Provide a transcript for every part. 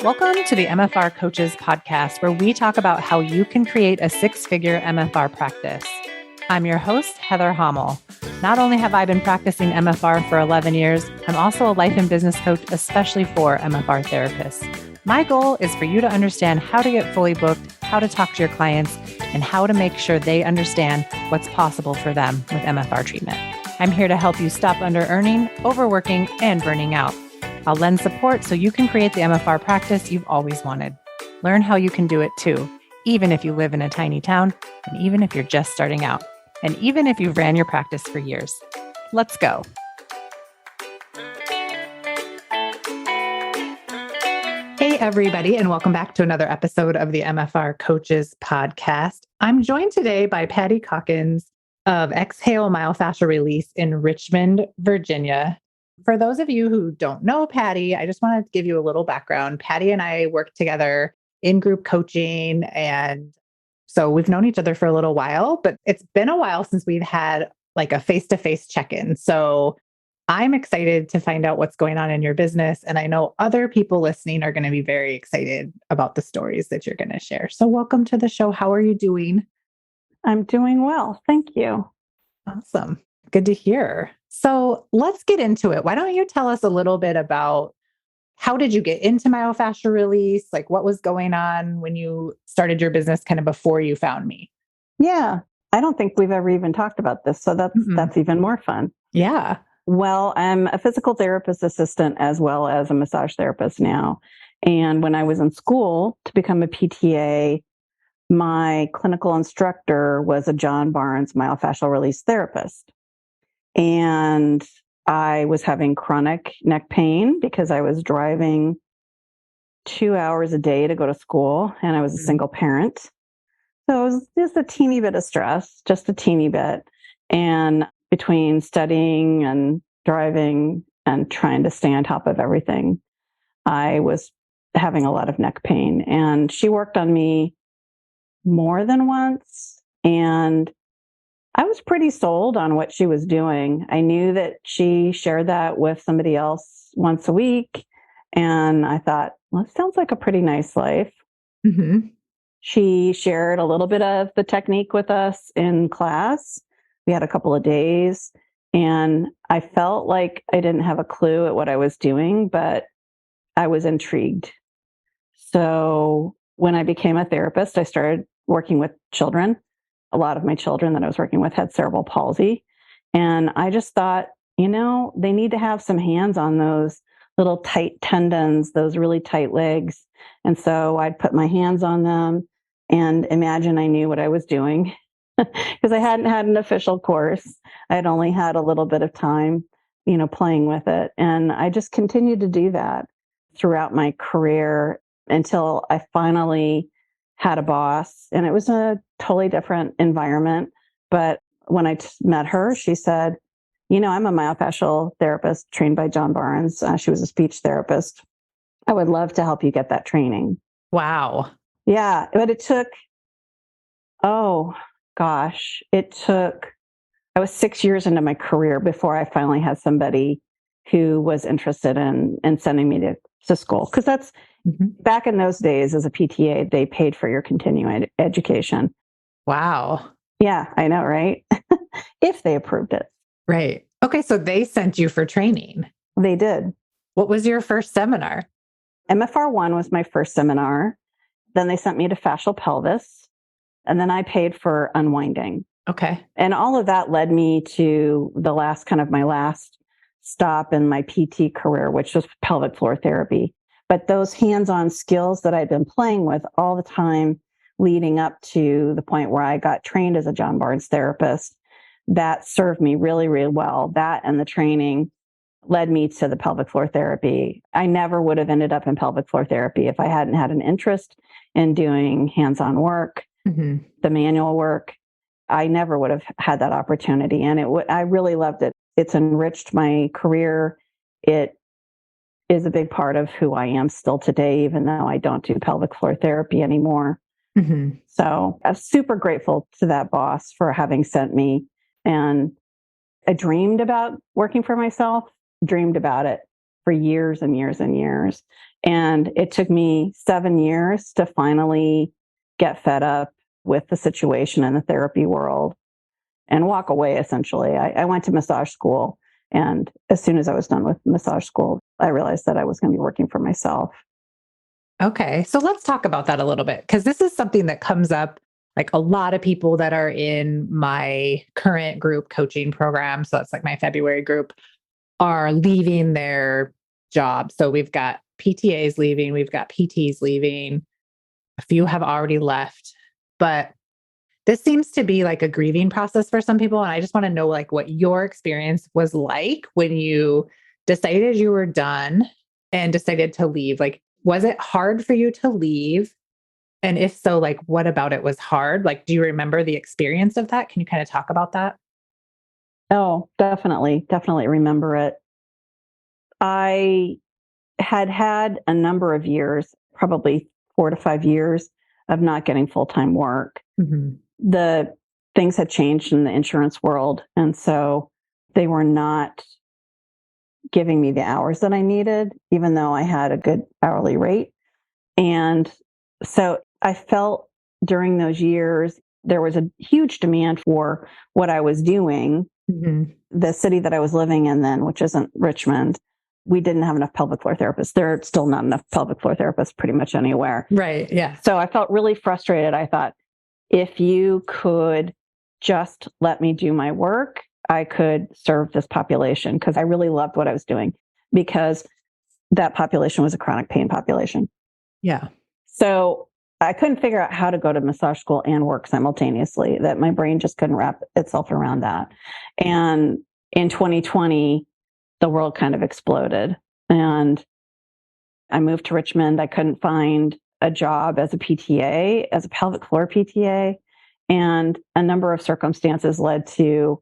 Welcome to the MFR Coaches podcast, where we talk about how you can create a six-figure MFR practice. I'm your host, Heather Hommel. Not only have I been practicing MFR for 11 years, I'm also a life and business coach, especially for MFR therapists. My goal is for you to understand how to get fully booked, how to talk to your clients, and how to make sure they understand what's possible for them with MFR treatment. I'm here to help you stop under-earning, overworking, and burning out. I'll lend support so you can create the MFR practice you've always wanted. Learn how you can do it too, even if you live in a tiny town, and even if you're just starting out, and even if you've ran your practice for years. Let's go. Hey, everybody, and welcome back to another episode of the MFR Coaches podcast. I'm joined today by Patti Calkins of Exhale Myofascial Release in Richmond, Virginia. For those of you who don't know Patti, I just wanted to give you a little background. Patti and I work together in group coaching, and so we've known each other for a little while, but it's been a while since we've had like a face-to-face check-in. So I'm excited to find out what's going on in your business. And I know other people listening are going to be very excited about the stories that you're going to share. So welcome to the show. How are you doing? I'm doing well. Thank you. Awesome. Good to hear. So let's get into it. Why don't you tell us a little bit about how did you get into myofascial release? Like what was going on when you started your business kind of before you found me? Yeah. I don't think we've ever even talked about this. So that's even more fun. Yeah. Well, I'm a physical therapist assistant as well as a massage therapist now. And when I was in school to become a PTA, my clinical instructor was a John Barnes myofascial release therapist. And I was having chronic neck pain because I was driving 2 hours a day to go to school, and I was a single parent. So it was just a teeny bit of stress, just a teeny bit. And between studying and driving and trying to stay on top of everything, I was having a lot of neck pain. And she worked on me more than once, and I was pretty sold on what she was doing. I knew that she shared that with somebody else once a week. And I thought, well, it sounds like a pretty nice life. Mm-hmm. She shared a little bit of the technique with us in class. We had a couple of days, and I felt like I didn't have a clue at what I was doing, but I was intrigued. So when I became a therapist, I started working with children. A lot of my children that I was working with had cerebral palsy. And I just thought, they need to have some hands on those little tight tendons, those really tight legs. And so I'd put my hands on them and imagine I knew what I was doing because I hadn't had an official course. I had only had a little bit of time, playing with it. And I just continued to do that throughout my career until I finally had a boss, and it was a totally different environment. But when I met her, she said, I'm a myofascial therapist trained by John Barnes. She was a speech therapist. I would love to help you get that training. Wow. Yeah. But it took, I was 6 years into my career before I finally had somebody who was interested in sending me to school. Because that's back in those days as a PTA, they paid for your continuing education. Wow. Yeah, I know, right? If they approved it. Right. Okay. So they sent you for training. They did. What was your first seminar? MFR 1 was my first seminar. Then they sent me to fascial pelvis. And then I paid for unwinding. Okay. And all of that led me to my last stop in my PT career, which was pelvic floor therapy. But those hands-on skills that I'd been playing with all the time leading up to the point where I got trained as a John Barnes therapist, that served me really, really well. That and the training led me to the pelvic floor therapy. I never would have ended up in pelvic floor therapy if I hadn't had an interest in doing hands-on work, the manual work. I never would have had that opportunity. And I really loved it. It's enriched my career. It is a big part of who I am still today, even though I don't do pelvic floor therapy anymore. So I'm super grateful to that boss for having sent me. And I dreamed about working for myself, dreamed about it. for years and years and years. And it took me 7 years to finally get fed up with the situation in the therapy world and walk away, essentially. I went to massage school. And as soon as I was done with massage school, I realized that I was going to be working for myself. Okay. So let's talk about that a little bit, because this is something that comes up. Like a lot of people that are in my current group coaching program, so that's like my February group, are leaving their job. So we've got PTAs leaving, we've got PTs leaving, a few have already left, but this seems to be like a grieving process for some people. And I just want to know like what your experience was like when you decided you were done and decided to leave. Like, was it hard for you to leave? And if so, like, what about it was hard? Like, do you remember the experience of that? Can you kind of talk about that? Oh, definitely. Definitely remember it. I had a number of years, probably 4 to 5 years, of not getting full-time work. Mm-hmm. The things had changed in the insurance world. And so they were not giving me the hours that I needed, even though I had a good hourly rate. And so I felt during those years, there was a huge demand for what I was doing. Mm-hmm. The city that I was living in then, which isn't Richmond, we didn't have enough pelvic floor therapists. There are still not enough pelvic floor therapists pretty much anywhere. Right. Yeah. So I felt really frustrated. I thought, if you could just let me do my work, I could serve this population, because I really loved what I was doing, because that population was a chronic pain population. Yeah. So I couldn't figure out how to go to massage school and work simultaneously, that my brain just couldn't wrap itself around that. And in 2020, the world kind of exploded. And I moved to Richmond. I couldn't find a job as a PTA, as a pelvic floor PTA. And a number of circumstances led to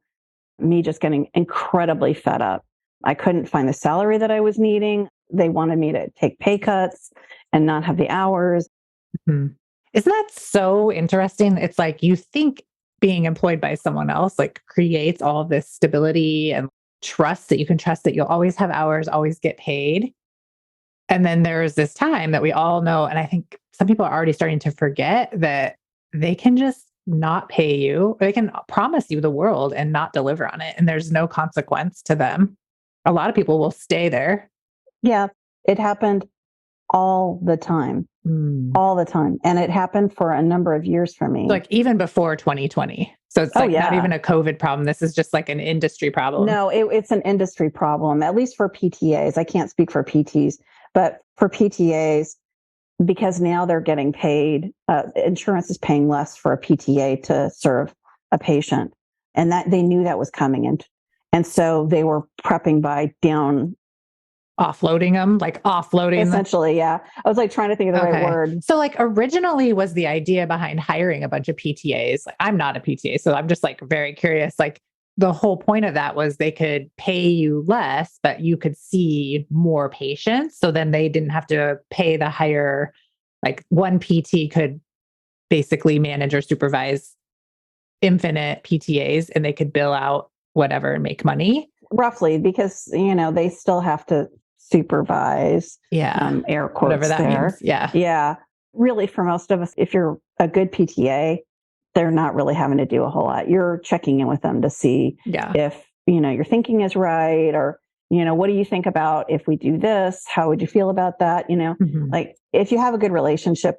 me just getting incredibly fed up. I couldn't find the salary that I was needing. They wanted me to take pay cuts and not have the hours. Mm-hmm. Isn't that so interesting? It's like you think being employed by someone else like creates all of this stability and trust, that you can trust that you'll always have hours, always get paid. And then there's this time that we all know, and I think some people are already starting to forget, that they can just not pay you, or they can promise you the world and not deliver on it. And there's no consequence to them. A lot of people will stay there. Yeah, it happened all the time, all the time. And it happened for a number of years for me. Like even before 2020. So it's like not even a COVID problem. This is just like an industry problem. No, it's an industry problem, at least for PTAs. I can't speak for PTs, but for PTAs, because now they're getting paid, insurance is paying less for a PTA to serve a patient. And that they knew that was coming in. And so they were prepping by offloading them. Essentially, yeah. I was like trying to think of the right word. So like originally was the idea behind hiring a bunch of PTAs. Like, I'm not a PTA, so I'm just like very curious. Like the whole point of that was they could pay you less, but you could see more patients. So then they didn't have to pay the higher, like one PT could basically manage or supervise infinite PTAs, and they could bill out whatever and make money. Roughly, because, they still have to supervise, air quotes, whatever that means. Yeah. Yeah. Really, for most of us, if you're a good PTA, they're not really having to do a whole lot. You're checking in with them to see if, your thinking is right, or, what do you think about if we do this? How would you feel about that? Like if you have a good relationship,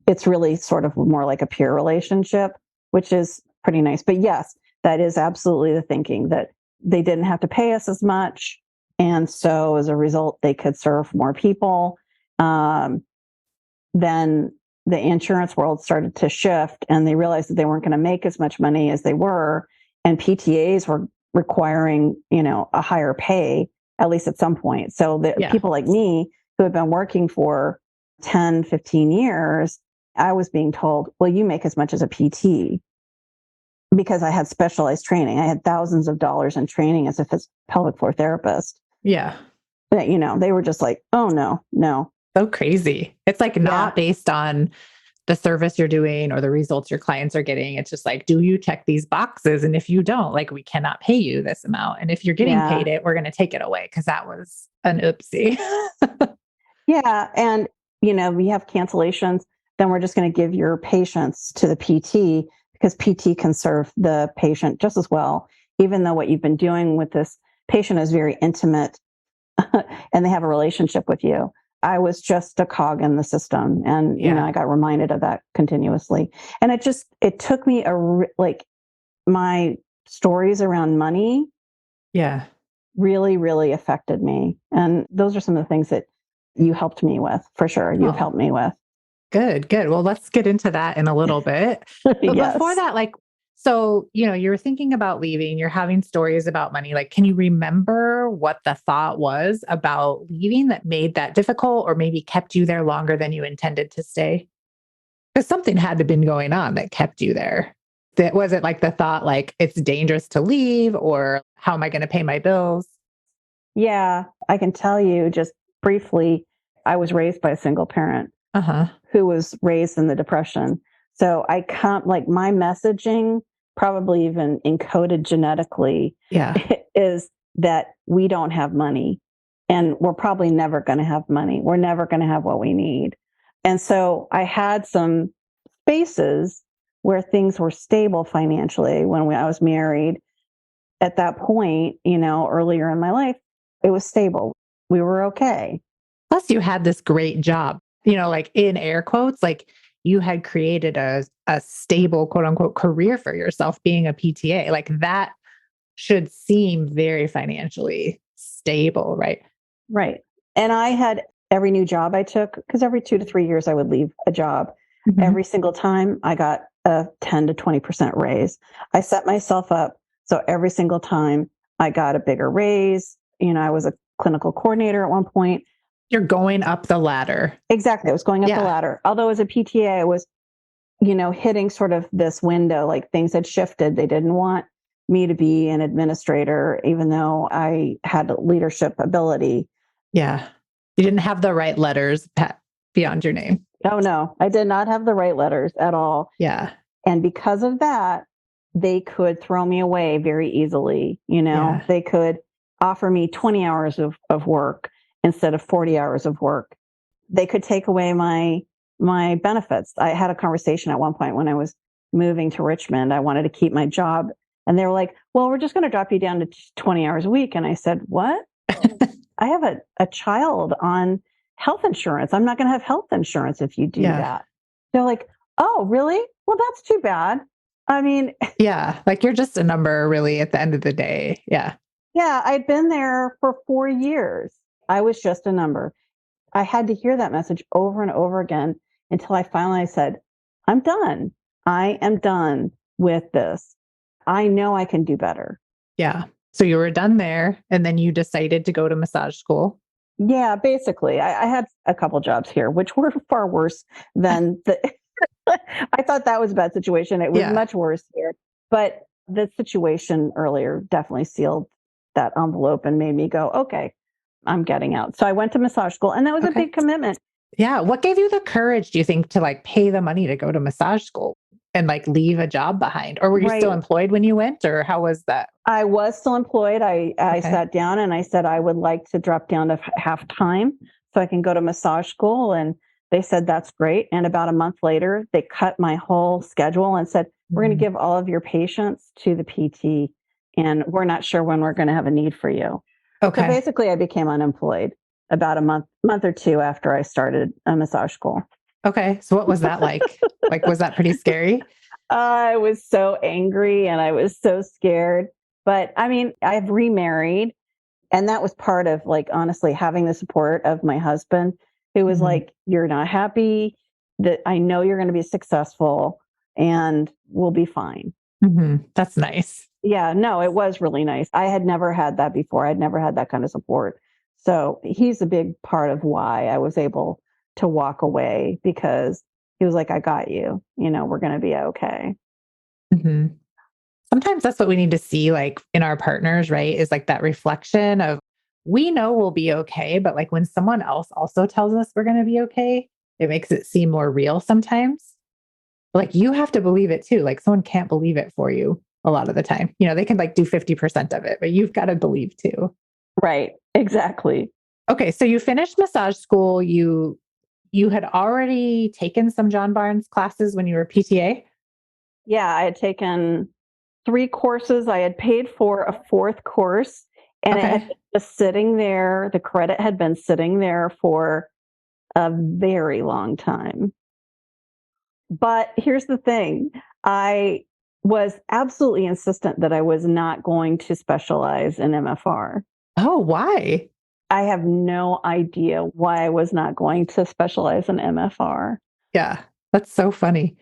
it's really sort of more like a peer relationship, which is pretty nice. But yes, that is absolutely the thinking, that they didn't have to pay us as much. And so as a result, they could serve more people. Then the insurance world started to shift, and they realized that they weren't going to make as much money as they were. And PTAs were requiring, a higher pay, at least at some point. So people like me who had been working for 10, 15 years, I was being told, well, you make as much as a PT, because I had specialized training. I had thousands of dollars in training as a pelvic floor therapist. Yeah. But, they were just like, oh, no. So crazy. It's like not based on the service you're doing or the results your clients are getting. It's just like, do you check these boxes? And if you don't, like, we cannot pay you this amount. And if you're getting Yeah. paid it, we're going to take it away because that was an oopsie. Yeah. And, we have cancellations, then we're just going to give your patients to the PT because PT can serve the patient just as well, even though what you've been doing with this patient is very intimate and they have a relationship with you. I was just a cog in the system. And, I got reminded of that continuously. And it took me my stories around money. Yeah. Really, really affected me. And those are some of the things that you helped me with, for sure. You've helped me with. Good, good. Well, let's get into that in a little bit. But before Yes. that, so, you're thinking about leaving, you're having stories about money. Like, can you remember what the thought was about leaving that made that difficult or maybe kept you there longer than you intended to stay? Because something had to have been going on that kept you there. That was it like the thought, like, it's dangerous to leave or how am I going to pay my bills? Yeah. I can tell you just briefly, I was raised by a single parent Uh-huh. who was raised in the Depression. So my messaging, probably even encoded genetically, Yeah. is that we don't have money and we're probably never going to have money. We're never going to have what we need. And so I had some spaces where things were stable financially when I was married. At that point, earlier in my life, it was stable. We were okay. Plus, you had this great job, like in air quotes, like you had created a stable, quote unquote, career for yourself being a PTA. Like that should seem very financially stable, right? Right. And I had every new job I took, because every 2 to 3 years I would leave a job. Mhm. Every single time I got a 10 to 20% raise. I set myself up so every single time I got a bigger raise. I was a clinical coordinator at one point. You're going up the ladder. Exactly. I was going up the Yeah. ladder. Although as a PTA, I was, hitting sort of this window, like things had shifted. They didn't want me to be an administrator, even though I had leadership ability. Yeah. You didn't have the right letters beyond your name. Oh, no, I did not have the right letters at all. Yeah. And because of that, they could throw me away very easily. Yeah. They could offer me 20 hours of work instead of 40 hours of work. They could take away my benefits. I had a conversation at one point when I was moving to Richmond. I wanted to keep my job. And they were like, well, we're just going to drop you down to 20 hours a week. And I said, what? I have a child on health insurance. I'm not going to have health insurance if you do Yeah. that. They're like, oh, really? Well, that's too bad. I mean, Yeah. Like you're just a number really at the end of the day. Yeah. yeah, I'd been there for 4 years. I was just a number. I had to hear that message over and over again until I finally said, I'm done. I am done with this. I know I can do better. Yeah. So you were done there and then you decided to go to massage school. Yeah, basically. I had a couple jobs here, which were far worse than the. I thought that was a bad situation. It was Yeah. much worse here. But the situation earlier definitely sealed that envelope and made me go, okay, I'm getting out. So I went to massage school, and that was a Okay. big commitment. Yeah. What gave you the courage, do you think, to like pay the money to go to massage school and like leave a job behind? Or were you still Right. employed when you went? Or how was that? I was still employed. I Okay. sat down and I said, I would like to drop down to half time so I can go to massage school. And they said, that's great. And about a month later, they cut my whole schedule and said, we're going to give all of your patients to the PT. And we're not sure when we're going to have a need for you. Okay. So basically, I became unemployed about a month or two after I started a massage school. Okay. So what was that like? Like, was that pretty scary? I was so angry and I was so scared. But I mean, I've remarried. And that was part of, like, honestly, having the support of my husband, who was like, you're not happy, that I know you're going to be successful and we'll be fine. That's nice. Yeah, no, it was really nice. I had never had that before. I'd never had that kind of support. So he's a big part of why I was able to walk away, because he was like, I got you, we're going to be okay. hmm Sometimes that's what we need to see, like in our partners, right? Is like that reflection of we know we'll be okay, but like when someone else also tells us we're going to be okay, it makes it seem more real sometimes. Like you have to believe it too. Like someone can't believe it for you a lot of the time. They can like do 50% of it, but you've got to believe too. Right. Exactly. Okay. So you finished massage school. You had already taken some John Barnes classes when you were PTA. Yeah. I had taken 3 courses. I had paid for a 4th course, and it had Okay. been just sitting there. The credit had been sitting there for a very long time. But here's the thing. I was absolutely insistent that I was not going to specialize in MFR. Oh, why? I have no idea why I was not going to specialize in MFR. Yeah. That's so funny.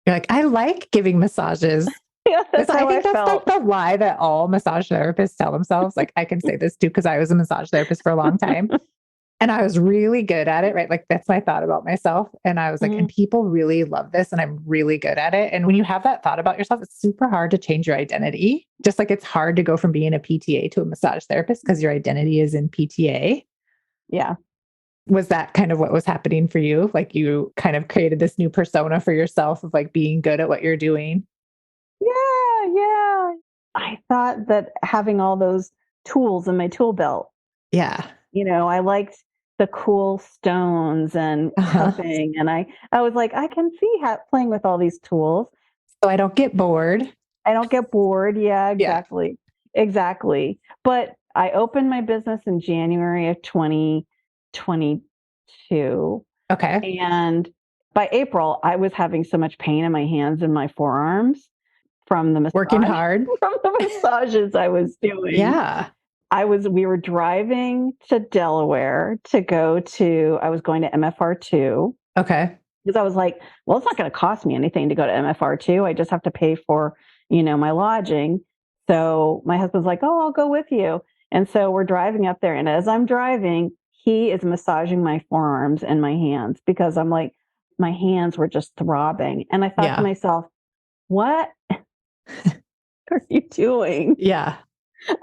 You're like, I like giving massages. Yeah, that's I how I think that's like felt. the lie that all massage therapists tell themselves. Like, I can say this too, because I was a massage therapist for a long time and I was really good at it, right? Like, that's my thought about myself. And I was like, and Mhm. people really love this and I'm really good at it. And when you have that thought about yourself, it's super hard to change your identity. Just like it's hard to go from being a PTA to a massage therapist because your identity is in PTA. Yeah. Was that kind of what was happening for you? Like, you kind of created this new persona for yourself of like being good at what you're doing. Yeah, yeah. I thought that having all those tools in my tool belt, Yeah. I liked the cool stones and Uh-huh. cupping, and I was like, I can see playing with all these tools. So I don't get bored. I don't get bored. Yeah, Yeah. exactly. Exactly. But I opened my business in January of 2022. Okay. And by April, I was having so much pain in my hands and my forearms from the Working massage, hard. from the massages I was doing. Yeah. We were driving to Delaware I was going to MFR2 Okay. because I was like, well, it's not going to cost me anything to go to MFR2. I just have to pay for, my lodging. So my husband's like, oh, I'll go with you. And so we're driving up there. And as I'm driving, he is massaging my forearms and my hands because I'm like, my hands were just throbbing. And I thought to Yeah. myself, what are you doing? Yeah.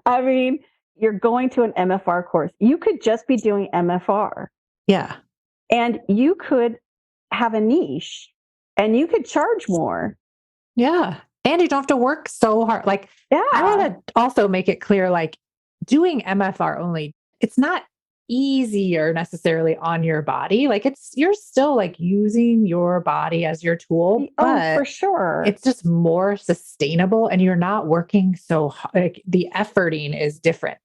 I mean, you're going to an MFR course. You could just be doing MFR Yeah. and you could have a niche and you could charge more. Yeah. And you don't have to work so hard. Like, I Yeah. want to also make it clear, like, doing MFR only, it's not easier necessarily on your body. Like, you're still like using your body as your tool, Oh, for but sure. it's just more sustainable and you're not working so hard. Like, the efforting is different,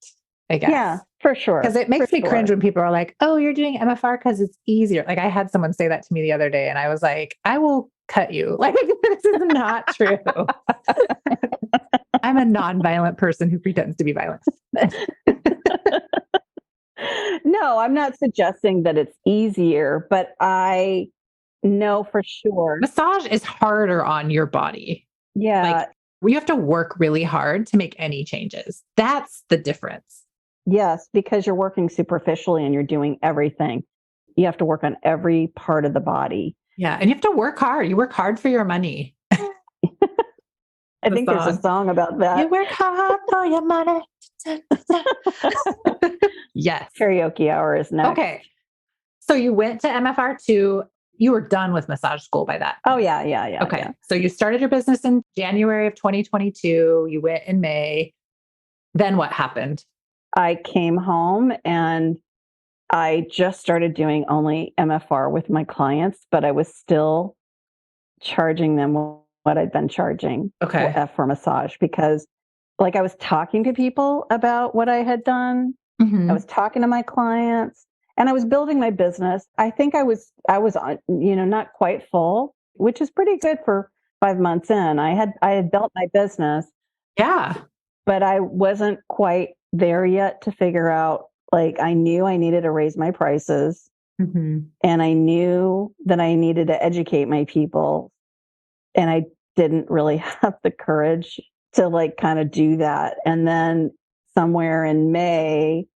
I Yeah, guess. for sure. Because it For makes me cringe sure. when people are like, oh, you're doing MFR because it's easier. Like, I had someone say that to me the other day and I was like, I will cut you. Like, this is not true. I'm a non-violent person who pretends to be violent. No, I'm not suggesting that it's easier, but I know for sure. Massage is harder on your body. Like, Yeah. you have to work really hard to make any changes. That's the difference. Yes, because you're working superficially and you're doing everything. You have to work on every part of the body. Yeah. And you have to work hard. You work hard for your money. I The think there's a song. song about You that. work hard for your money. Yes. Karaoke hour is next. Okay. So you went to MFR2. You were done with massage school by that Oh point. yeah, yeah, yeah, Okay. yeah. So you started your business in January of 2022. You went in May. Then what happened? I came home and I just started doing only MFR with my clients, but I was still charging them what I'd been charging Okay. for massage because like I was talking to people about what I had done. I was Mhm. talking to my clients and I was building my business. I think I was on, not quite full, which is pretty good for 5 months in. I had built my business, Yeah. but I wasn't quite there yet to figure out like I knew I needed to raise my prices Mhm. and I knew that I needed to educate my people and I didn't really have the courage to like kind of do that. And then somewhere in May,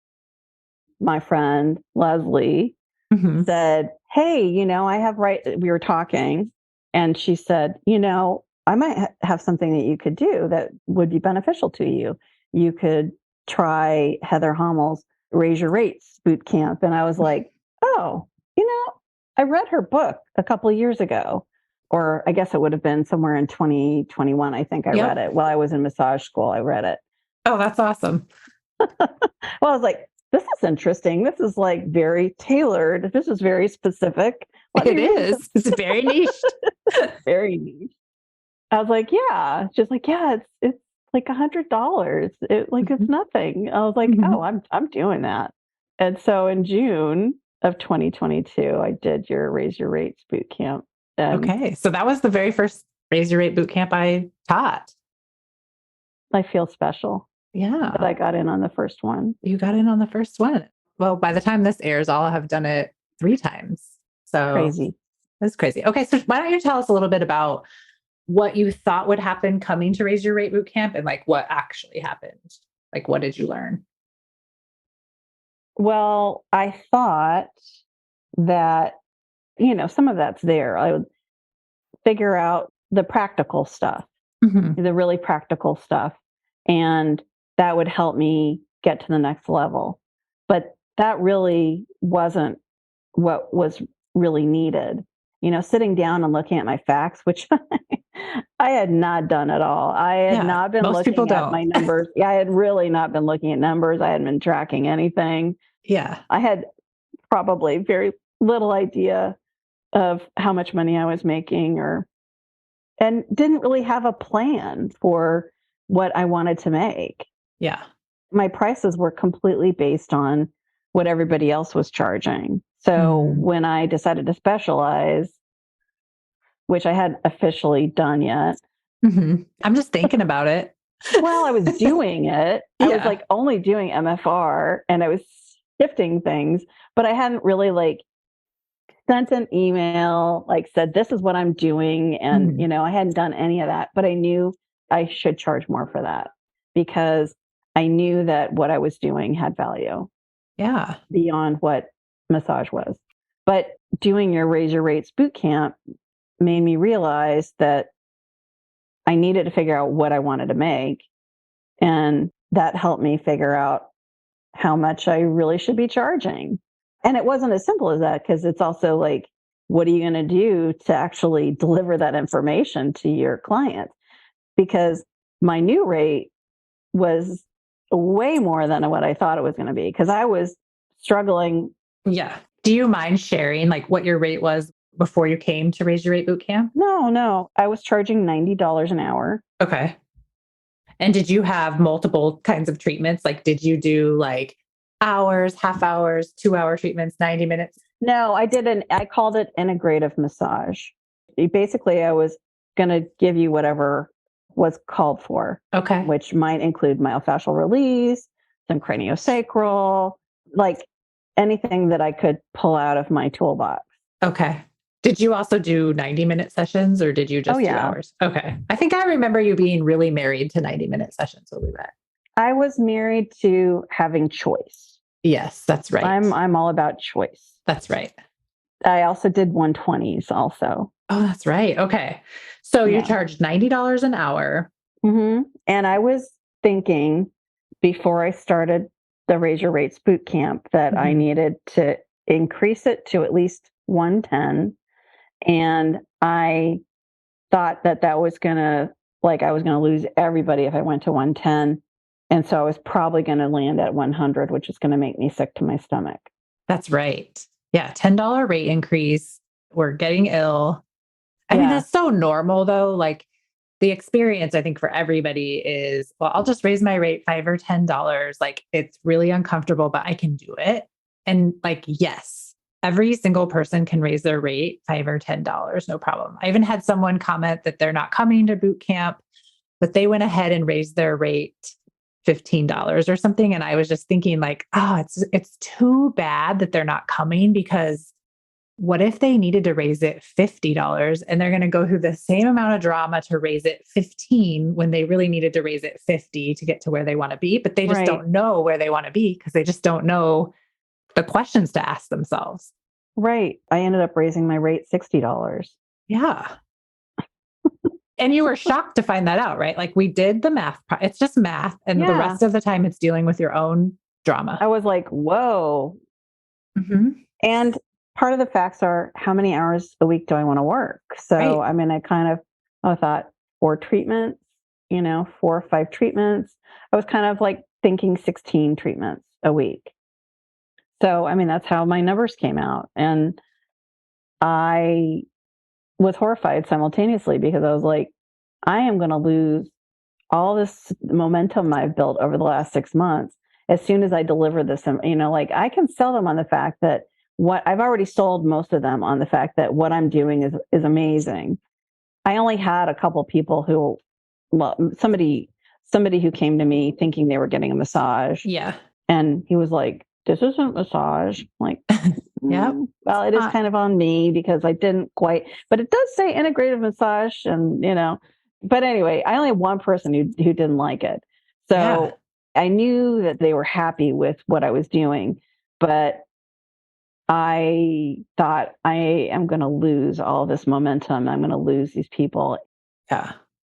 my friend Leslie Mhm. said, hey, I have we were talking and she said, I might have something that you could do that would be beneficial to you. You could try Heather Hommel's Raise Your Rates boot camp. And I was like, oh, I read her book a couple of years ago. or I guess it would have been somewhere in 2021. I think I read it while I was in massage school. I read it. Oh, that's awesome. Well, I was like, this is interesting. This is like very tailored. This is very specific. It is. It's very niche. Very niche. I was like, yeah. She's like, yeah, it's like $100. It's nothing. I was like, oh, I'm doing that. And so in June of 2022, I did your Raise Your Rates boot camp. Okay. So that was the very first Raise Your Rate boot camp I taught. I feel special. Yeah. That I got in on the first one. You got in on the first one. Well, by the time this airs, I'll have done it 3 times. So crazy. That's crazy. Okay. So why don't you tell us a little bit about what you thought would happen coming to Raise Your Rate boot camp and like what actually happened? Like, what did you learn? Well, I thought that, some of that's there. I would figure out the practical stuff, the really practical stuff. And that would help me get to the next level. But that really wasn't what was really needed. Sitting down and looking at my facts, which I had not done at all. I had not been looking at my numbers. I had really not been looking at numbers. I hadn't been tracking anything. Yeah. I had probably very little idea of how much money I was making and didn't really have a plan for what I wanted to make. Yeah. My prices were completely based on what everybody else was charging. So when I decided to specialize, which I hadn't officially done yet. I'm just thinking about it. Well, I was doing it. I was like only doing MFR and I was shifting things, but I hadn't really sent an email, said, this is what I'm doing. And, I hadn't done any of that, but I knew I should charge more for that because I knew that what I was doing had value. Yeah. Beyond what massage was. But doing your Raise Your Rates boot camp made me realize that I needed to figure out what I wanted to make. And that helped me figure out how much I really should be charging. And it wasn't as simple as that because it's also like, what are you going to do to actually deliver that information to your clients? Because my new rate was way more than what I thought it was going to be because I was struggling. Yeah. Do you mind sharing what your rate was before you came to Raise Your Rate boot camp? No. I was charging $90 an hour. Okay. And did you have multiple kinds of treatments? Did you do hours, half hours, 2-hour treatments, 90 minutes? No, I called it integrative massage. Basically, I was going to give you whatever was called for. Okay. Which might include myofascial release, some craniosacral, anything that I could pull out of my toolbox. Okay. Did you also do 90-minute sessions or did you just 2 hours? Okay. I think I remember you being really married to 90-minute sessions when we met. I was married to having choice. Yes, that's right. I'm all about choice. That's right. I also did 120s also. Oh, that's right. Okay. So you charged $90 an hour. And I was thinking before I started the Raise Your Rates boot camp that I needed to increase it to at least 110. And I thought that was going to, I was going to lose everybody if I went to 110. And so I was probably going to land at 100, which is going to make me sick to my stomach. That's right. Yeah. $10 rate increase. We're getting ill. I mean, that's so normal though. The experience, I think for everybody is, well, I'll just raise my rate $5 or $10. It's really uncomfortable, but I can do it. And yes, every single person can raise their rate $5 or $10, no problem. I even had someone comment that they're not coming to boot camp, but they went ahead and raised their rate $15 or something. And I was just thinking it's too bad that they're not coming because what if they needed to raise it $50 and they're going to go through the same amount of drama to raise it 15 when they really needed to raise it 50 to get to where they want to be, but they just don't know where they want to be because they just don't know the questions to ask themselves. Right. I ended up raising my rate $60. Yeah. And you were shocked to find that out, right? We did the math. It's just math. And the rest of the time it's dealing with your own drama. I was like, whoa. And part of the facts are, how many hours a week do I want to work? So, Right. I mean, I thought 4 treatments, 4 or 5 treatments. I was kind of like thinking 16 treatments a week. So, I mean, that's how my numbers came out. And I was horrified simultaneously because I was like, I am going to lose all this momentum I've built over the last 6 months as soon as I deliver this. Like I can sell them on the fact that what I've already sold most of them on the fact that what I'm doing is amazing. I only had a couple people who, well, somebody who came to me thinking they were getting a massage, Yeah. and he was like, "This isn't massage." I'm like, Yep. well, it is kind of on me because I didn't quite, but it does say integrative massage, and But anyway, I only had one person who didn't like it, Yeah. so I knew that they were happy with what I was doing, but I thought I am going to lose all this momentum. I'm going to lose these people. Yeah.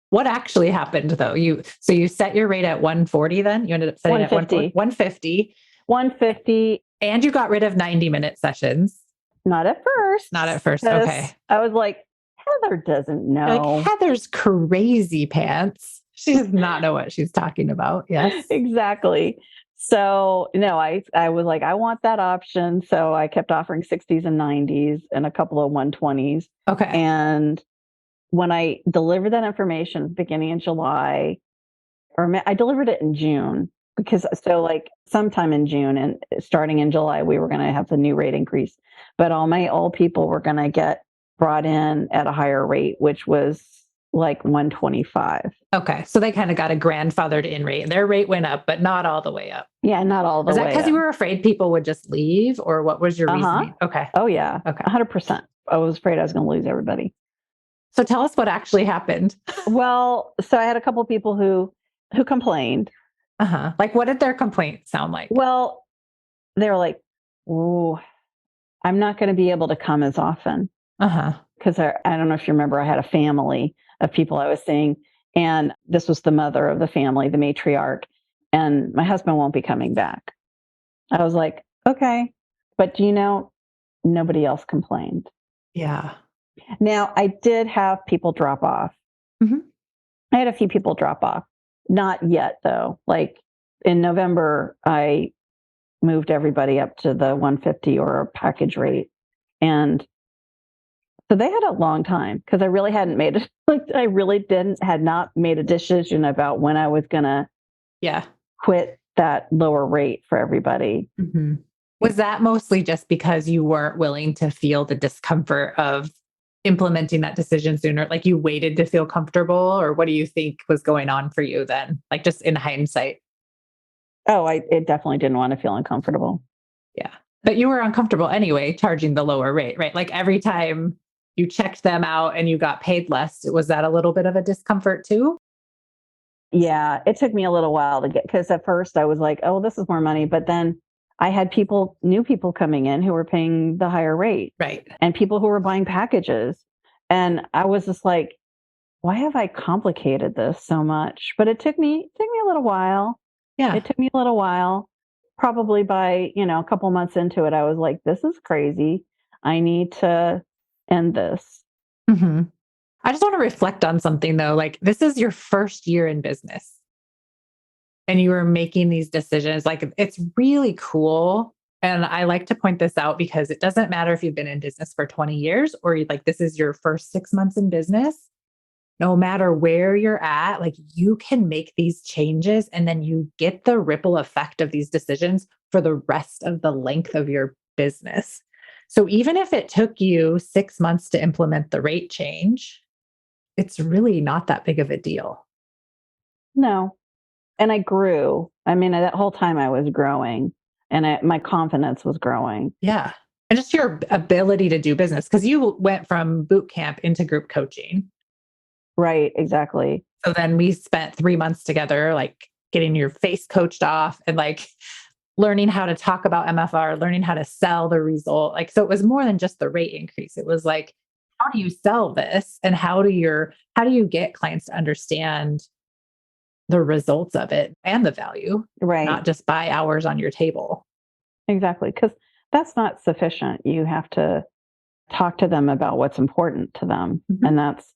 What actually happened though? So you set your rate at 140 then? You ended up setting it at 150, 150 150. and you got rid of 90-minute sessions. Not at first. Not at first. Because Okay. I was like, Heather doesn't You're like, know. Heather's crazy pants. She does not know what she's talking about. Yes. Exactly. So no, I was like, I want that option. So I kept offering 60s and 90s and a couple of 120s. Okay. And when I delivered that information beginning in July, I delivered it in June, because like sometime in June and starting in July, we were going to have the new rate increase. But all my old people were going to get brought in at a higher rate, which was like 125. Okay. So they kind of got a grandfathered in rate. Their rate went up, but not all the way up. Yeah, not all the Is that way because up. you were afraid people would just leave, or what was your reasoning? Okay. Oh yeah. Okay. 100%. I was afraid I was going to lose everybody. So tell us what actually happened. Well, so I had a couple of people who complained. Like, what did their complaint sound like? Well, they were like, "Oh, I'm not going to be able to come as often." Because I don't know if you remember, I had a family of people I was seeing, and this was the mother of the family, the matriarch, and my husband won't be coming back. I was like, okay, but nobody else complained. Yeah. Now, I did have people drop off. Mm-hmm. I had a few people drop off. Not yet, though. Like in November, I moved everybody up to the 150 or a package rate. And so they had a long time because I really hadn't made it. Like I really had not made a decision about when I was going to quit that lower rate for everybody. Mm-hmm. Was that mostly just because you weren't willing to feel the discomfort of implementing that decision sooner? Like you waited to feel comfortable, or what do you think was going on for you then? Like just in hindsight. Oh, it definitely didn't want to feel uncomfortable. Yeah. But you were uncomfortable anyway, charging the lower rate, right? Like every time you checked them out and you got paid less, was that a little bit of a discomfort too? Yeah, it took me a little while to get, because at first I was like, oh, this is more money. But then I had new people coming in who were paying the higher rate. Right. And people who were buying packages. And I was just like, why have I complicated this so much? But it took me a little while. Yeah. It took me a little while. Probably by, a couple months into it, I was like, this is crazy. I need to end this. Mm-hmm. I just want to reflect on something though. Like this is your first year in business and you were making these decisions. Like it's really cool. And I like to point this out because it doesn't matter if you've been in business for 20 years or like this is your first 6 months in business. No matter where you're at, like you can make these changes and then you get the ripple effect of these decisions for the rest of the length of your business. So even if it took you 6 months to implement the rate change, it's really not that big of a deal. No. And I grew. I mean, that whole time I was growing and my confidence was growing. Yeah. And just your ability to do business, because you went from boot camp into group coaching. Right, exactly. So then we spent 3 months together, like getting your face coached off and like learning how to talk about MFR, learning how to sell the result. Like, so it was more than just the rate increase. It was like, how do you sell this? And how do you get clients to understand the results of it and the value, right? Not just buy hours on your table. Exactly. Because that's not sufficient. You have to talk to them about what's important to them. Mhm. And that's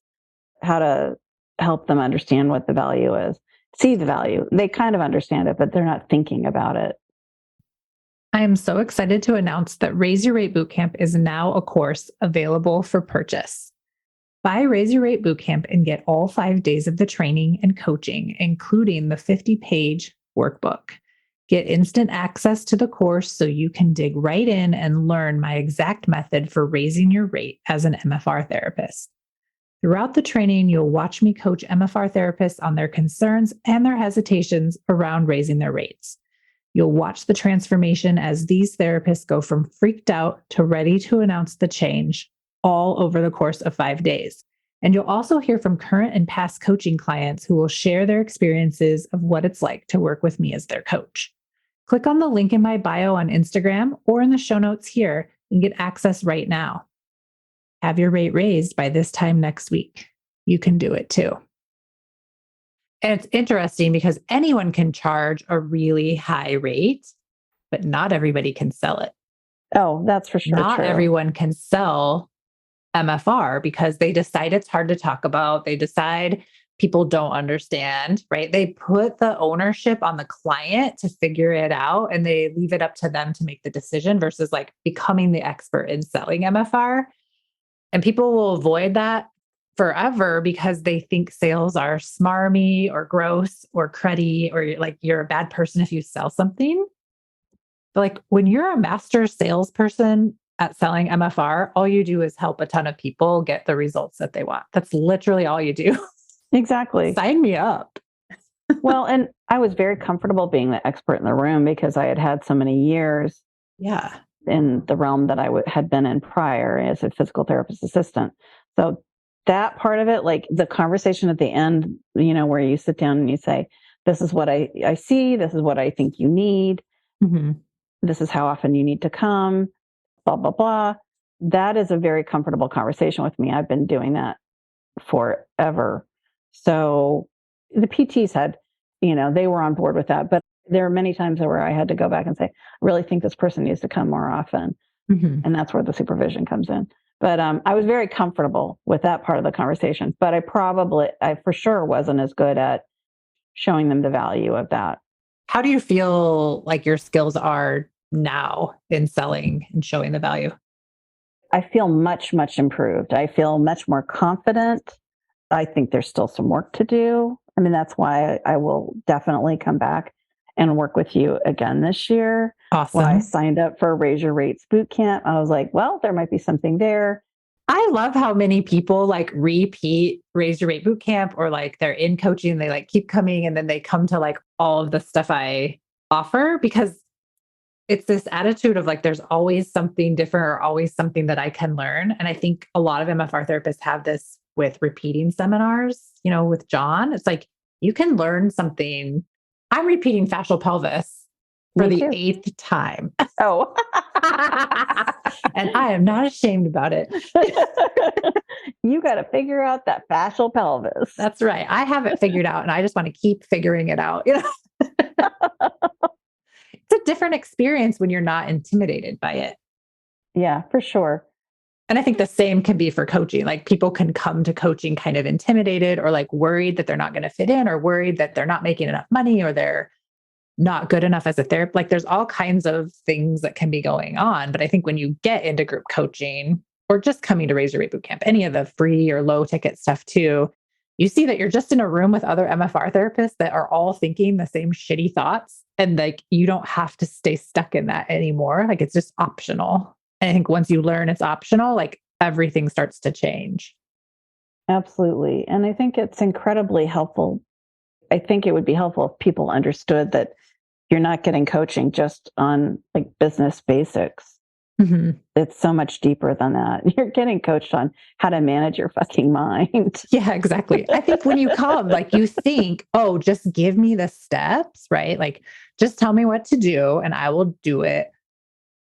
how to help them understand what the value is, see the value. They kind of understand it, but they're not thinking about it. I am so excited to announce that Raise Your Rate Bootcamp is now a course available for purchase. Buy Raise Your Rate Bootcamp and get all 5 days of the training and coaching, including the 50-page workbook. Get instant access to the course so you can dig right in and learn my exact method for raising your rate as an MFR therapist. Throughout the training, you'll watch me coach MFR therapists on their concerns and their hesitations around raising their rates. You'll watch the transformation as these therapists go from freaked out to ready to announce the change, all over the course of 5 days. And you'll also hear from current and past coaching clients who will share their experiences of what it's like to work with me as their coach. Click on the link in my bio on Instagram or in the show notes here and get access right now. Have your rate raised by this time next week. You can do it too. And it's interesting because anyone can charge a really high rate, but not everybody can sell it. Oh, that's for sure. Not true. everyone can sell MFR because they decide it's hard to talk about. They decide people don't understand, right? They put the ownership on the client to figure it out and they leave it up to them to make the decision versus like becoming the expert in selling MFR. And people will avoid that forever because they think sales are smarmy or gross or cruddy or like you're a bad person if you sell something. But like when you're a master salesperson at selling MFR, all you do is help a ton of people get the results that they want. That's literally all you do. Exactly. Sign me up. Well, and I was very comfortable being the expert in the room because I had had so many years Yeah. in the realm that I had been in prior as a physical therapist assistant. So that part of it, like the conversation at the end, where you sit down and you say, this is what I see, this is what I think you need, Mm-hmm. this is how often you need to come, blah, blah, blah. That is a very comfortable conversation with me. I've been doing that forever. So the PTs had, they were on board with that. But there are many times where I had to go back and say, I really think this person needs to come more often. Mm-hmm. And that's where the supervision comes in. But I was very comfortable with that part of the conversation. But I for sure wasn't as good at showing them the value of that. How do you feel like your skills are now in selling and showing the value? I feel much, much improved. I feel much more confident. I think there's still some work to do. I mean, that's why I will definitely come back and work with you again this year. Awesome. When I signed up for Raise Your Rates Bootcamp, I was like, well, there might be something there. I love how many people like repeat Raise Your Rate Bootcamp or like they're in coaching, they like keep coming and then they come to like all of the stuff I offer because it's this attitude of like, there's always something different or always something that I can learn. And I think a lot of MFR therapists have this with repeating seminars, with John. It's like, you can learn something. I'm repeating fascial pelvis for the 8th time. Oh. And I am not ashamed about it. You got to figure out that fascial pelvis. That's right. I have it figured out and I just want to keep figuring it out. It's a different experience when you're not intimidated by it. Yeah, for sure. And I think the same can be for coaching. Like people can come to coaching kind of intimidated or like worried that they're not going to fit in or worried that they're not making enough money or they're not good enough as a therapist. Like there's all kinds of things that can be going on. But I think when you get into group coaching or just coming to Raise Your Rate Bootcamp, any of the free or low ticket stuff too, you see that you're just in a room with other MFR therapists that are all thinking the same shitty thoughts. And like, you don't have to stay stuck in that anymore. Like it's just optional. And I think once you learn it's optional, like everything starts to change. Absolutely. And I think it's incredibly helpful. I think it would be helpful if people understood that you're not getting coaching just on like business basics. Mm-hmm. It's so much deeper than that. You're getting coached on how to manage your fucking mind. Yeah, exactly. I think when you come, like you think, oh, just give me the steps, right? Like just tell me what to do and I will do it.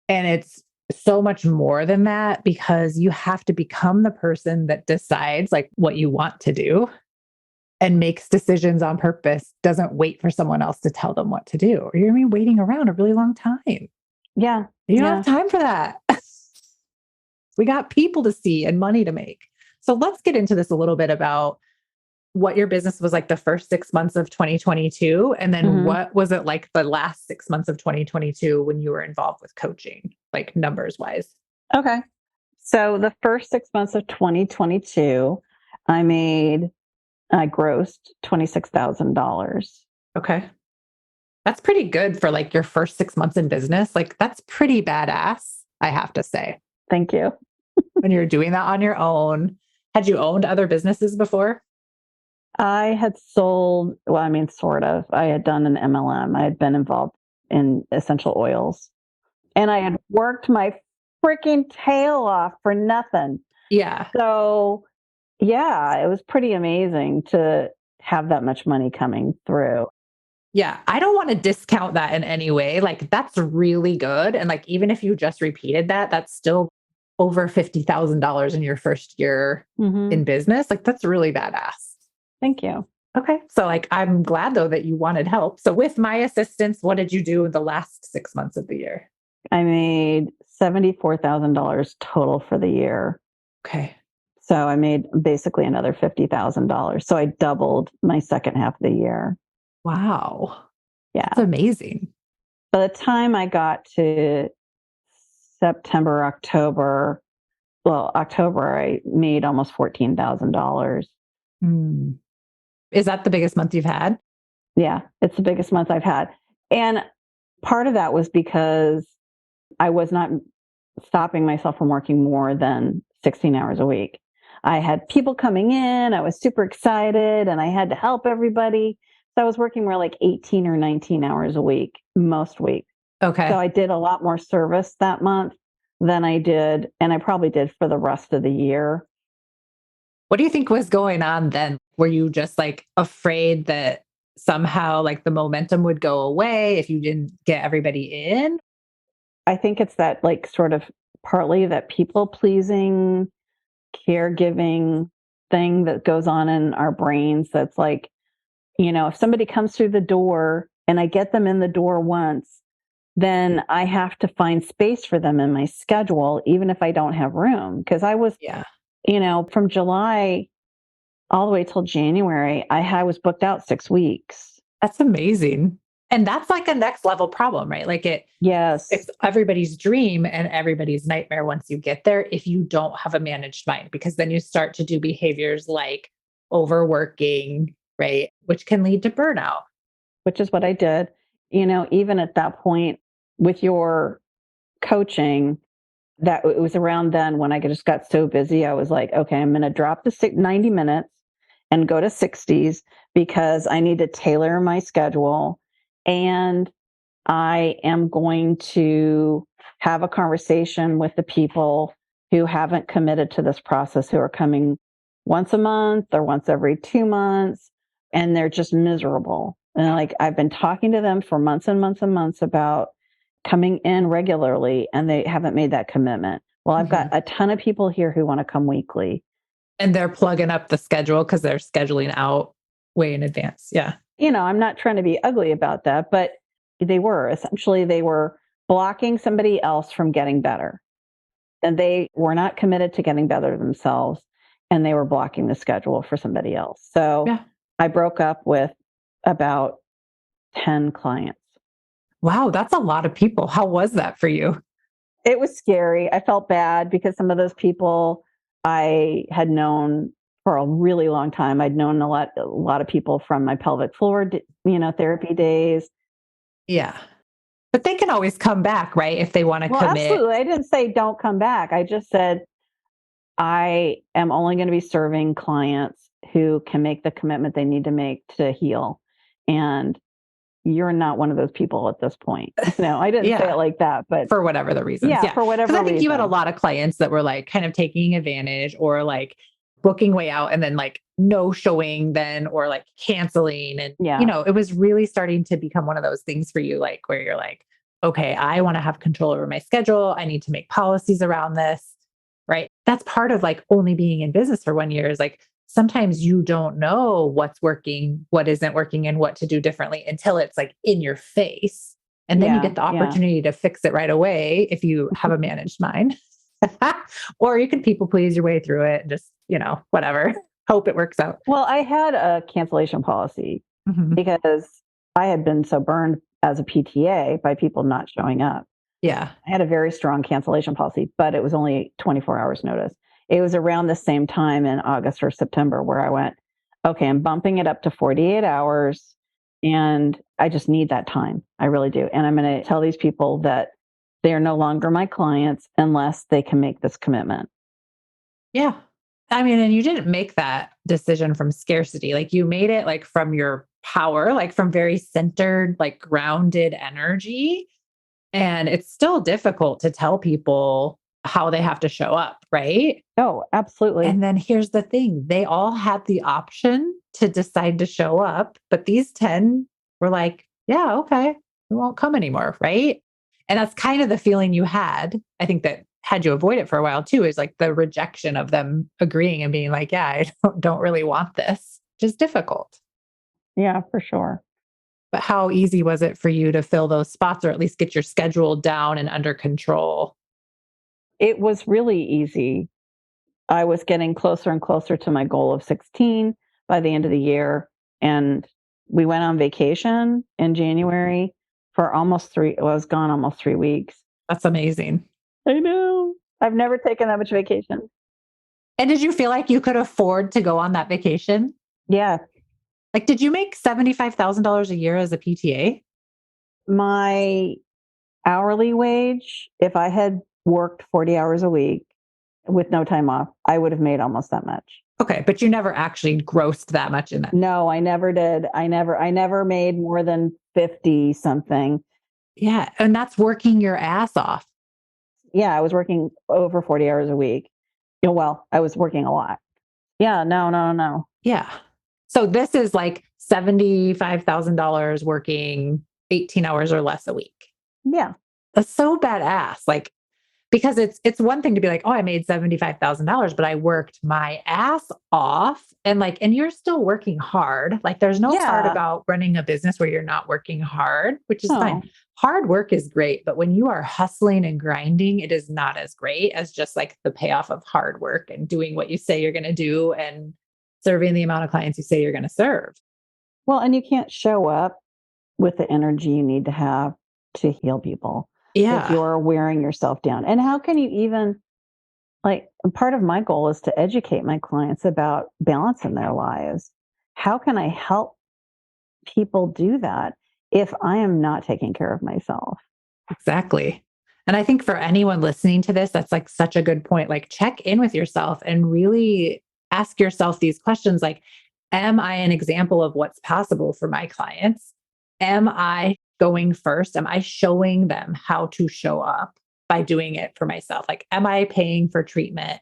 And it's so much more than that because you have to become the person that decides like what you want to do and makes decisions on purpose, doesn't wait for someone else to tell them what to do. Or you're going to be waiting around a really long time. Yeah. You don't Yeah. have time for that. We got people to see and money to make. So let's get into this a little bit about what your business was like the first 6 months of 2022. And then Mhm. what was it like the last 6 months of 2022 when you were involved with coaching, like numbers wise? Okay. So the first 6 months of 2022, I grossed $26,000. Okay. That's pretty good for like your first 6 months in business. Like that's pretty badass, I have to say, Thank you. when you're doing that on your own. Had you owned other businesses before? I had sold, well, sort of. I had done an MLM. I had been involved in essential oils, and I had worked my freaking tail off for nothing. Yeah. So, yeah, it was pretty amazing to have that much money coming through. Yeah. I don't want to discount that in any way. Like that's really good. And like, even if you just repeated that, that's still over $50,000 in your first year in Mhm. business. Like that's really badass. Thank you. Okay. So like, I'm glad though that you wanted help. So with my assistance, what did you do in the last 6 months of the year? I made $74,000 total for the year. Okay. So I made basically another $50,000. So I doubled my second half of the year. Wow. That's Yeah. amazing. By the time I got to September, October, well, October, I made almost $14,000. Mm. Is that the biggest month you've had? Yeah, it's the biggest month I've had. And part of that was because I was not stopping myself from working more than 16 hours a week. I had people coming in, I was super excited, and I had to help everybody. So I was working more like 18 or 19 hours a week, most weeks. So Okay. I did a lot more service that month than I did, and I probably did for the rest of the year. What do you think was going on then? Were you just like afraid that somehow like the momentum would go away if you didn't get everybody in? I think it's that like sort of partly that people pleasing, caregiving thing that goes on in our brains that's like, if somebody comes through the door and I get them in the door once, then I have to find space for them in my schedule, even if I don't have room. Because I was, Yeah. from July all the way till January, I was booked out 6 weeks. That's amazing. And that's like a next level problem, right? Like Yes, it's everybody's dream and everybody's nightmare once you get there if you don't have a managed mind, because then you start to do behaviors like overworking, right? Which can lead to burnout. which is what I did. Even at that point with your coaching, that it was around then when I just got so busy. I was like, okay, I'm going to drop the 90 minutes and go to 60s because I need to tailor my schedule. And I am going to have a conversation with the people who haven't committed to this process, who are coming once a month or once every 2 months, and they're just miserable. And like, I've been talking to them for months and months and months about coming in regularly, and they haven't made that commitment. Well, I've got Mhm. a ton of people here who want to come weekly. And they're plugging up the schedule because they're scheduling out way in advance. Yeah. I'm not trying to be ugly about that, but they were blocking somebody else from getting better. And they were not committed to getting better themselves, and they were blocking the schedule for somebody else. So Yeah. I broke up with about 10 clients. Wow. That's a lot of people. How was that for you? It was scary. I felt bad because some of those people I had known for a really long time. I'd known a lot of people from my pelvic floor, therapy days. Yeah. But they can always come back, right? If they want to Well, commit. absolutely. I didn't say don't come back. I just said I am only going to be serving clients who can make the commitment they need to make to heal. And you're not one of those people at this point. I didn't say it Yeah. like that, but For whatever the reasons. yeah, Yeah. for Because whatever I think you had a reason. lot of clients that were like kind of taking advantage or like booking way out and then like no showing then or like canceling. And, Yeah. it was really starting to become one of those things for you, like where you're like, okay, I want to have control over my schedule. I need to make policies around this. Right. That's part of like only being in business for 1 year is like sometimes you don't know what's working, what isn't working, and what to do differently until it's like in your face. And then you get the Yeah. opportunity to fix it right away if you have a managed mind. Or you can people please your way through it and just, whatever, hope it works out. Well, I had a cancellation policy Mhm. because I had been so burned as a PTA by people not showing up. Yeah. I had a very strong cancellation policy, but it was only 24 hours notice. It was around the same time in August or September where I went, okay, I'm bumping it up to 48 hours and I just need that time. I really do. And I'm going to tell these people that they are no longer my clients unless they can make this commitment. Yeah. I mean, and you didn't make that decision from scarcity. Like you made it like from your power, like from very centered, like grounded energy. And it's still difficult to tell people how they have to show up, right? Oh, absolutely. And then here's the thing, they all had the option to decide to show up, but these 10 were like, yeah, okay, we won't come anymore, right? And that's kind of the feeling you had. I think that had you avoid it for a while too, is like the rejection of them agreeing and being like, yeah, I don't really want this, which is difficult. Yeah, for sure. But how easy was it for you to fill those spots or at least get your schedule down and under control? It was really easy. I was getting closer and closer to my goal of 16 by the end of the year. And we went on vacation in January for I was gone almost 3 weeks. That's amazing. I know. I've never taken that much vacation. And did you feel like you could afford to go on that vacation? Yeah. Like, did you make $75,000 a year as a PTA? My hourly wage, if I had worked 40 hours a week with no time off, I would have made almost that much. Okay, but you never actually grossed that much in that. No, I never did. I never made more than 50 something. Yeah, and that's working your ass off. Yeah, I was working over 40 hours a week. Well, I was working a lot. Yeah, no, no, no. Yeah. So this is like $75,000 working 18 hours or less a week. Yeah. That's so badass. Like, because it's one thing to be like, oh, I made $75,000, but I worked my ass off and you're still working hard. Like there's no part Yeah. about running a business where you're not working hard, which is fine. No. Hard work is great, but when you are hustling and grinding, it is not as great as just like the payoff of hard work and doing what you say you're going to do and serving the amount of clients you say you're going to serve. Well, and you can't show up with the energy you need to have to heal people if Yeah. you're wearing yourself down. And how can you even part of my goal is to educate my clients about balance in their lives. How can I help people do that if I am not taking care of myself? Exactly. And I think for anyone listening to this, that's like such a good point. Like, check in with yourself and really ask yourself these questions like, am I an example of what's possible for my clients? Am I going first? Am I showing them how to show up by doing it for myself? Like, am I paying for treatment?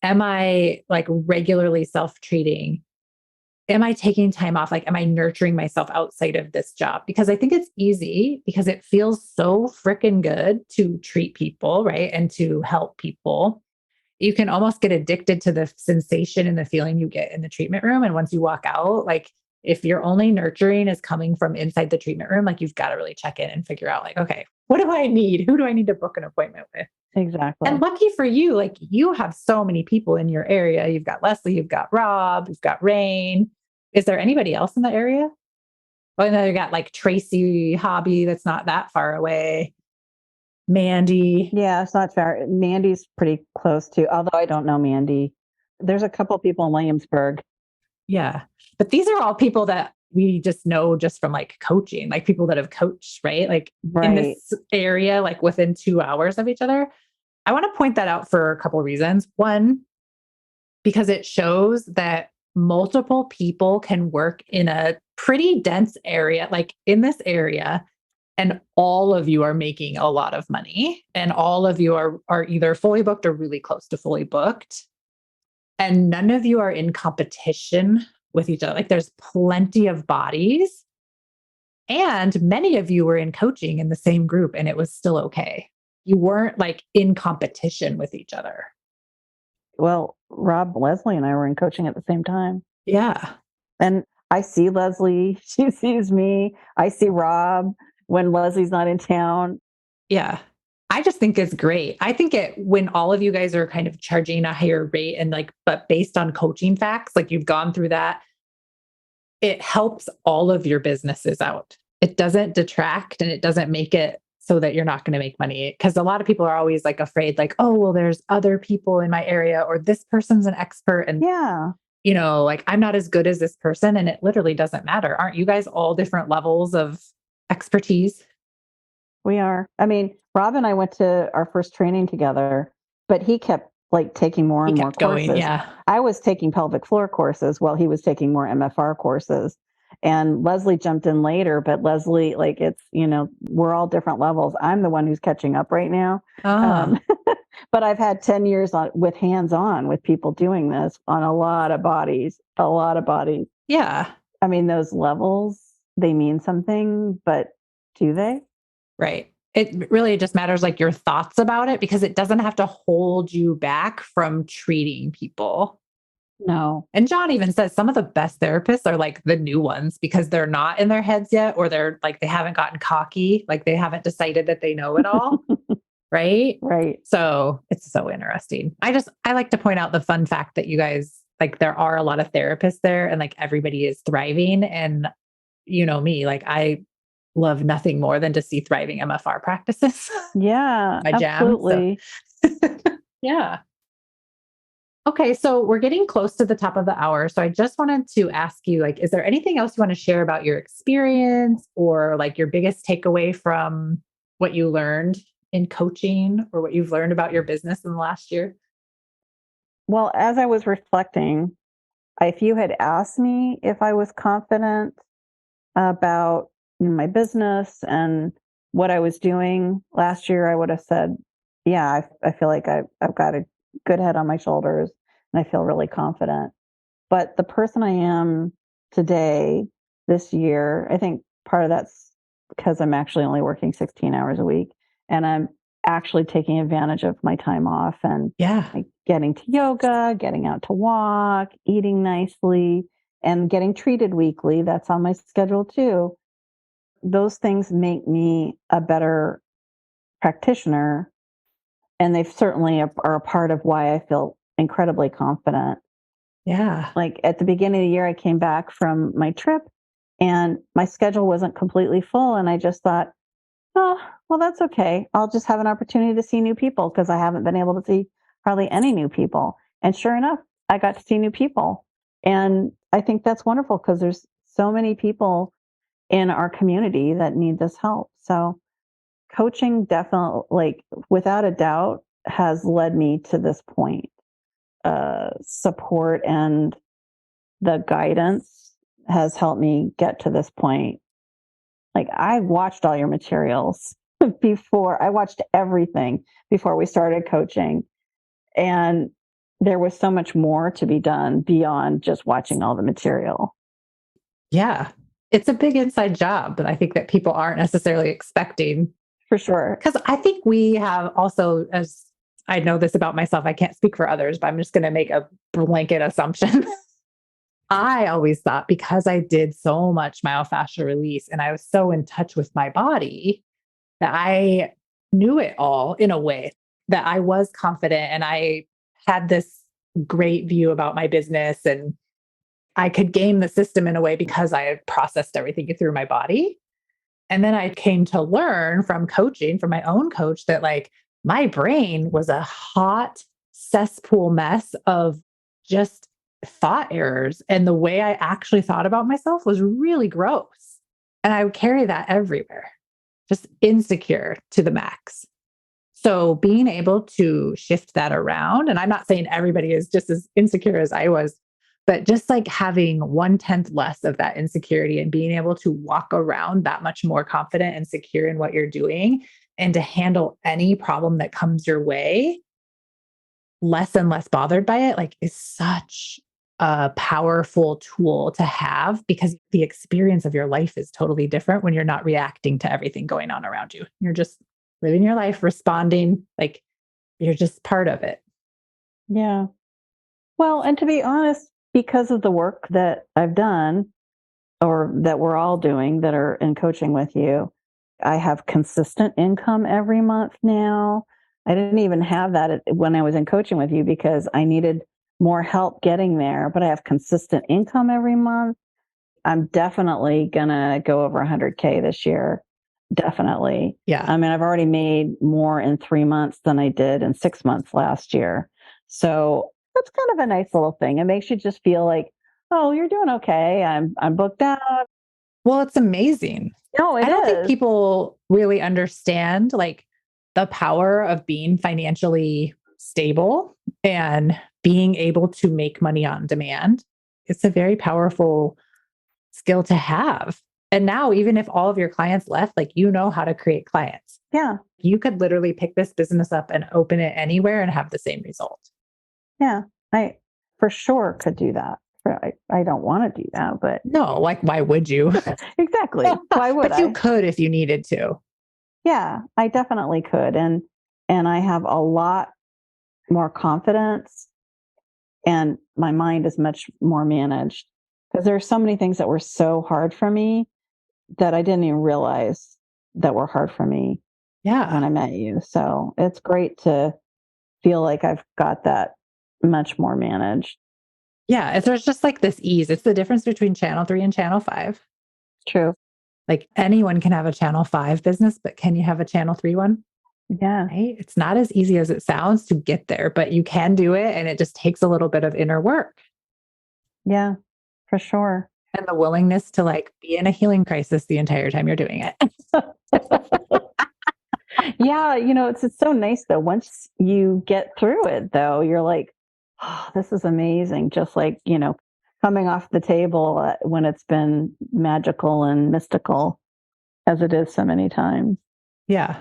Am I like regularly self treating? Am I taking time off? Like, am I nurturing myself outside of this job? Because I think it's easy because it feels so freaking good to treat people, right? And to help people. You can almost get addicted to the sensation and the feeling you get in the treatment room. And once you walk out, like, if your only nurturing is coming from inside the treatment room, like, you've got to really check in and figure out, like, okay, what do I need? Who do I need to book an appointment with? And Exactly. lucky for you, like, you have so many people in your area. You've got Leslie, you've got Rob, you've got Rain. Is there anybody else in the area? Well, then you got like Tracy Hobby that's not that far away. Mandy. Yeah, it's not fair. Mandy's pretty close to, although I don't know Mandy. There's a couple people in Williamsburg. Yeah. But these are all people that we just know just from like coaching, like people that have coached, right? Like in Right. this area, like within 2 hours of each other. I want to point that out for a couple of reasons. One, because it shows that multiple people can work in a pretty dense area, like in this area, and all of you are making a lot of money, and all of you are either fully booked or really close to fully booked. And none of you are in competition with each other. Like there's plenty of bodies, and many of you were in coaching in the same group, and it was still okay. You weren't like in competition with each other. Well, Rob, Leslie, and I were in coaching at the same time. Yeah. And I see Leslie, she sees me, I see Rob. when Leslie's not in town. Yeah. I just think it's great. I think when all of you guys are kind of charging a higher rate and like, but based on coaching facts, like you've gone through that, it helps all of your businesses out. It doesn't detract and it doesn't make it so that you're not going to make money. Cause a lot of people are always like afraid, like, oh, well, there's other people in my area or this person's an expert. And, Yeah, like I'm not as good as this person. And it literally doesn't matter. Aren't you guys all different levels of expertise? we are. I mean, Rob and I went to our first training together, but he kept like taking more He and more kept going. courses. Yeah. I was taking pelvic floor courses while he was taking more MFR courses. And Leslie jumped in later, but Leslie, like it's, we're all different levels. I'm the one who's catching up right now. Ah, But I've had 10 years with hands on with people doing this on a lot of bodies, a lot of bodies. yeah. I mean, those levels, they mean something, but do they? Right. It really just matters like your thoughts about it because it doesn't have to hold you back from treating people. No. And John even says some of the best therapists are like the new ones because they're not in their heads yet, or they're like, they haven't gotten cocky, like they haven't decided that they know it all. Right. Right. So it's so interesting. I like to point out the fun fact that you guys, like, there are a lot of therapists there and like everybody is thriving. And you know me, like, I love nothing more than to see thriving MFR practices. Yeah, My jam. So, absolutely. yeah. Okay, so we're getting close to the top of the hour. So I just wanted to ask you, like, is there anything else you want to share about your experience or like your biggest takeaway from what you learned in coaching or what you've learned about your business in the last year? Well, as I was reflecting, if you had asked me if I was confident about my business and what I was doing last year, I would have said, yeah, I feel like I've got a good head on my shoulders and I feel really confident. But the person I am today, this year, I think part of that's because I'm actually only working 16 hours a week and I'm actually taking advantage of my time off and Yeah. like getting to yoga, getting out to walk, eating nicely, and getting treated weekly. That's on my schedule too. Those things make me a better practitioner. And they certainly are a part of why I feel incredibly confident. Yeah. Like at the beginning of the year, I came back from my trip and my schedule wasn't completely full. And I just thought, oh, well, that's okay. I'll just have an opportunity to see new people because I haven't been able to see hardly any new people. And sure enough, I got to see new people. And I think that's wonderful because there's so many people in our community that need this help. So coaching definitely, like without a doubt, has led me to this point. Support and the guidance has helped me get to this point. Like I watched all your materials before I watched everything before we started coaching. And there was so much more to be done beyond just watching all the material. Yeah. It's a big inside job, but I think that people aren't necessarily expecting. For sure. Because I think we have also, as I know this about myself, I can't speak for others, but I'm just going to make a blanket assumption. I always thought because I did so much myofascial release and I was so in touch with my body that I knew it all in a way, that I was confident and I had this great view about my business and I could game the system in a way because I had processed everything through my body. And then I came to learn from coaching, from my own coach, that like my brain was a hot cesspool mess of just thought errors. And the way I actually thought about myself was really gross. And I would carry that everywhere, just insecure to the max. So being able to shift that around, and I'm not saying everybody is just as insecure as I was, but just like having 1/10 less of that insecurity and being able to walk around that much more confident and secure in what you're doing and to handle any problem that comes your way, less and less bothered by it, like is such a powerful tool to have because the experience of your life is totally different when you're not reacting to everything going on around you. You're just living your life, responding, like you're just part of it. Yeah. Well, and to be honest, because of the work that I've done or that we're all doing that are in coaching with you, I have consistent income every month now. I didn't even have that when I was in coaching with you because I needed more help getting there, but I have consistent income every month. I'm definitely going to go over 100K this year. Definitely. Yeah. I mean, I've already made more in 3 months than I did in 6 months last year. So that's kind of a nice little thing. It makes you just feel like, oh, you're doing okay. I'm booked out. Well, it's amazing. No, I don't think people really understand like the power of being financially stable and being able to make money on demand. It's a very powerful skill to have. And now, even if all of your clients left, like you know how to create clients. Yeah. You could literally pick this business up and open it anywhere and have the same result. Yeah. I for sure could do that. I don't want to do that, but no, like why would you? Exactly. Why would but you could if you needed to. Yeah, I definitely could. And I have a lot more confidence and my mind is much more managed because there are so many things that were so hard for me that I didn't even realize that were hard for me when I met you. So it's great to feel like I've got that much more managed. Yeah, there's just like this ease. It's the difference between channel 3 and channel 5. True. Like anyone can have a channel 5 business, but can you have a channel 3 one? Yeah. Right? It's not as easy as it sounds to get there, but you can do it. And it just takes a little bit of inner work. Yeah, for sure. And the willingness to like be in a healing crisis the entire time you're doing it. Yeah, it's so nice though. Once you get through it though, you're like, oh, this is amazing. Just like, coming off the table when it's been magical and mystical as it is so many times. Yeah.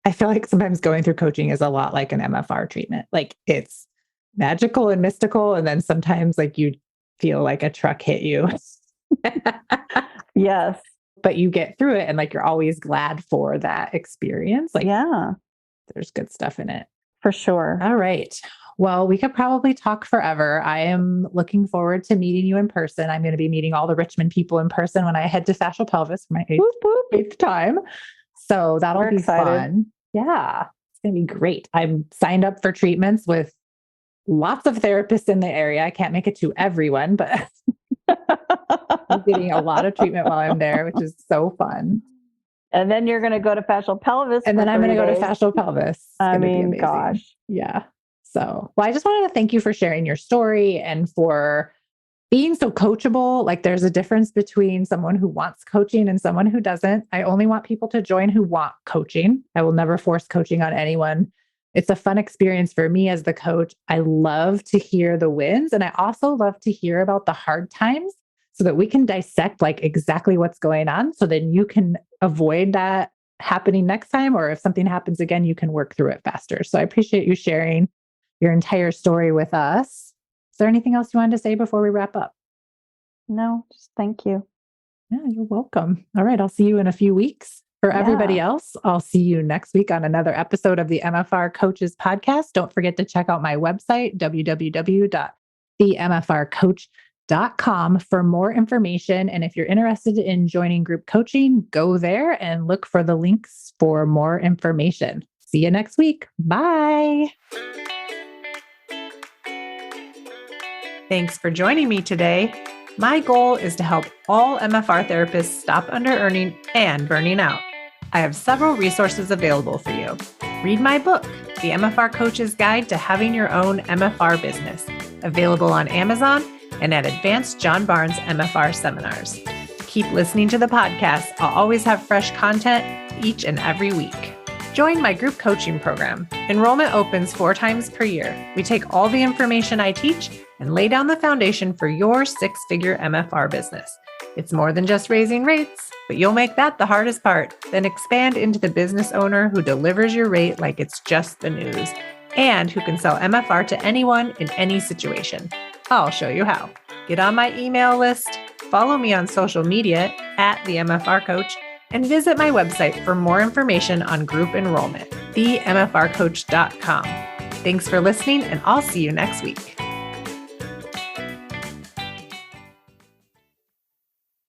I feel like sometimes going through coaching is a lot like an MFR treatment. Like it's magical and mystical. And then sometimes like you feel like a truck hit you. Yes. But you get through it and like you're always glad for that experience. Like, yeah, there's good stuff in it. For sure. All right. Well, we could probably talk forever. I am looking forward to meeting you in person. I'm going to be meeting all the Richmond people in person when I head to Fascial Pelvis for my eighth time. So that'll be fun. Yeah, it's going to be great. I'm signed up for treatments with lots of therapists in the area. I can't make it to everyone, but I'm getting a lot of treatment while I'm there, which is so fun. And then you're going to go to Fascial Pelvis. And then I'm going to go to Fascial Pelvis. It's I mean, gosh. Yeah. So, well, I just wanted to thank you for sharing your story and for being so coachable. Like there's a difference between someone who wants coaching and someone who doesn't. I only want people to join who want coaching. I will never force coaching on anyone. It's a fun experience for me as the coach. I love to hear the wins. And I also love to hear about the hard times so that we can dissect like exactly what's going on. So then you can avoid that happening next time. Or if something happens again, you can work through it faster. So I appreciate you sharing your entire story with us. Is there anything else you wanted to say before we wrap up? No, just thank you. Yeah, you're welcome. All right. I'll see you in a few weeks. For everybody else, I'll see you next week on another episode of the MFR Coaches podcast. Don't forget to check out my website, www.themfrcoach.com for more information. And if you're interested in joining group coaching, go there and look for the links for more information. See you next week. Bye. Thanks for joining me today. My goal is to help all MFR therapists stop under-earning and burning out. I have several resources available for you. Read my book, The MFR Coach's Guide to Having Your Own MFR Business, available on Amazon and at Advanced John Barnes MFR seminars. Keep listening to the podcast. I'll always have fresh content each and every week. Join my group coaching program. Enrollment opens 4 times per year. We take all the information I teach and lay down the foundation for your 6-figure MFR business. It's more than just raising rates, but you'll make that the hardest part. Then expand into the business owner who delivers your rate like it's just the news and who can sell MFR to anyone in any situation. I'll show you how. Get on my email list, follow me on social media at the MFR Coach, and visit my website for more information on group enrollment, themfrcoach.com. Thanks for listening, and I'll see you next week.